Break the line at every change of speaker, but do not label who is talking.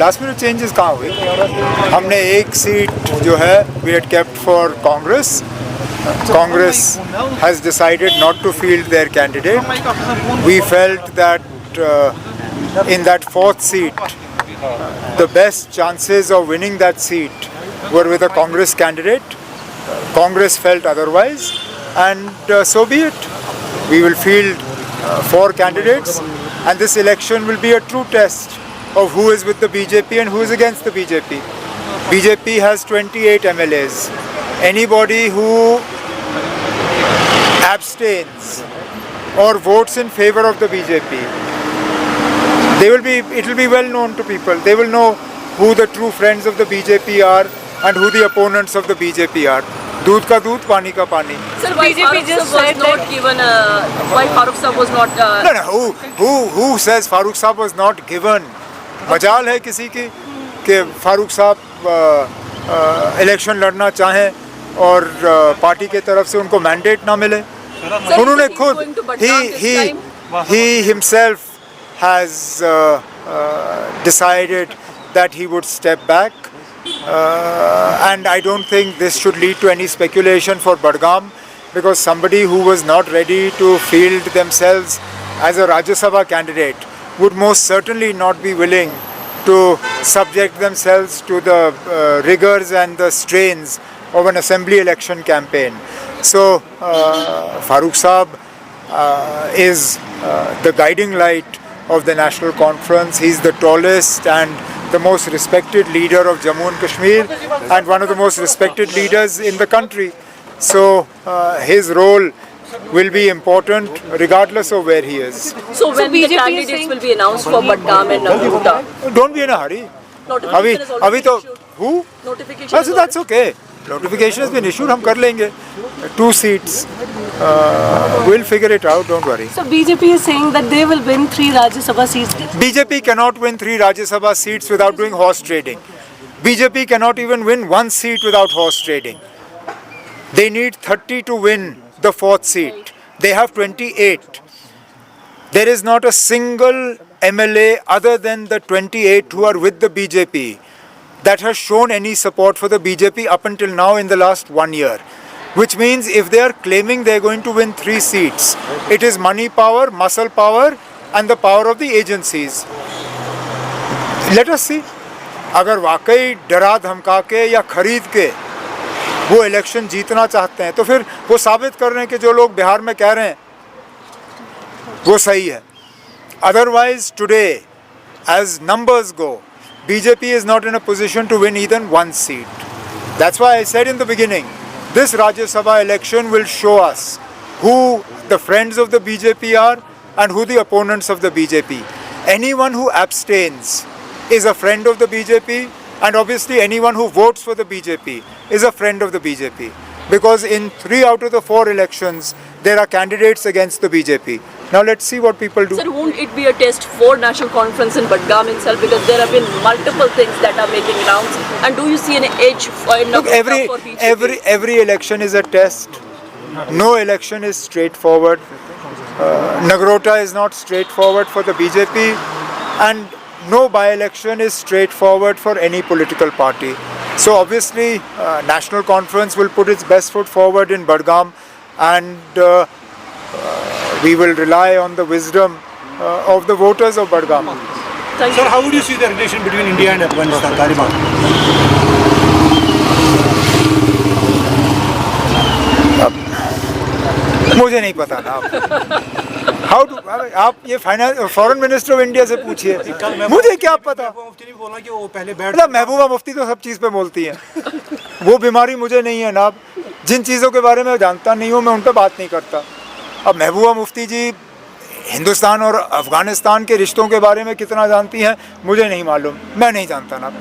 Last minute changes कहाँ हुई? हमने एक सीट जो है we had kept for Congress. Congress has decided not to field their candidate. We felt that in that fourth seat, the best chances of winning that seat were with a Congress candidate. Congress felt otherwise, and so be it. We will field 4 candidates, and this election will be a true test of who is with the BJP and who is against the BJP. BJP has 28 MLAs. Anybody who abstains or votes in favor of the BJP, it will be well known to people. They will know who the true friends of the BJP are and who the opponents of the BJP are. दूध का दूध, पानी का पानी.
Sir, why BJP just was not given why Farooq Saab was not
No, who says Farooq Saab was not given? मजाल है किसी की कि फारूक साहब इलेक्शन लड़ना चाहें और पार्टी के तरफ से उनको मैंडेट ना मिले. उन्होंने खुद he himself has decided that he would step back, and I don't think this should lead to any speculation for Budgam, because somebody who was not ready to field themselves as a Rajya Sabha candidate would most certainly not be willing to subject themselves to the rigors and the strains of an assembly election campaign. So Farooq Saab is the guiding light of the National Conference. He's the tallest and the most respected leader of Jammu and Kashmir, and one of the most respected leaders in the country. So his role will be important regardless of where he is.
So when the candidates will be announced for Budgam and Nagrota?
Don't be in a hurry. अभी तो who?
Notification.
That's okay. Notification has been issued. हम कर लेंगे. 2 seats. We'll figure it out. Don't worry.
So BJP is saying that they will win 3 Rajya Sabha seats.
BJP cannot win 3 Rajya Sabha seats without doing horse trading. BJP cannot even win 1 seat without horse trading. They need 30 to win the 4th seat. They have 28. There is not a single MLA other than the 28 who are with the BJP that has shown any support for the BJP up until now in the last 1 year. Which means if they are claiming they are going to win 3 seats, it is money power, muscle power and the power of the agencies. Let us see. अगर वाकई डरा धमका के या खरीद के वो election जीतना चाहते हैं तो फिर वो साबित कर रहे हैं कि जो लोग बिहार में कह रहे हैं वो सही है. Otherwise today, as numbers go, BJP is not in a position to win even 1 seat. That's why I said in the beginning, this Rajya Sabha election will show us who the friends of the BJP are and who the opponents of the BJP. Anyone who abstains is a friend of the BJP, and obviously anyone who votes for the BJP is a friend of the BJP. Because in 3 out of the 4 elections, there are candidates against the BJP. Now let's see what people do.
Sir, won't it be a test for National Conference in Budgam itself, because there have been multiple things that are making rounds, and do you see an edge for BJP?
Every election is a test. No election is straightforward. Nagrota is not straightforward for the BJP, and no by-election is straightforward for any political party. So obviously National Conference will put its best foot forward in Budgam, and we will rely on the wisdom of the voters of Budgam.
Sir, how would you see the relation between India and Afghanistan? Taliban?
मुझे नहीं पता ना. आप ये foreign minister of India से पूछिए, मुझे क्या पता. मतलब महबूबा मुफ्ती तो सब चीज़ पे बोलती हैं. वो बीमारी मुझे नहीं है ना. जिन चीज़ों के बारे में जानता नहीं हूँ मैं उन पर बात नहीं करता. अब महबूबा मुफ्ती जी हिंदुस्तान और अफगानिस्तान के रिश्तों के बारे में कितना जानती हैं मुझे नहीं मालूम. मैं नहीं जानता ना.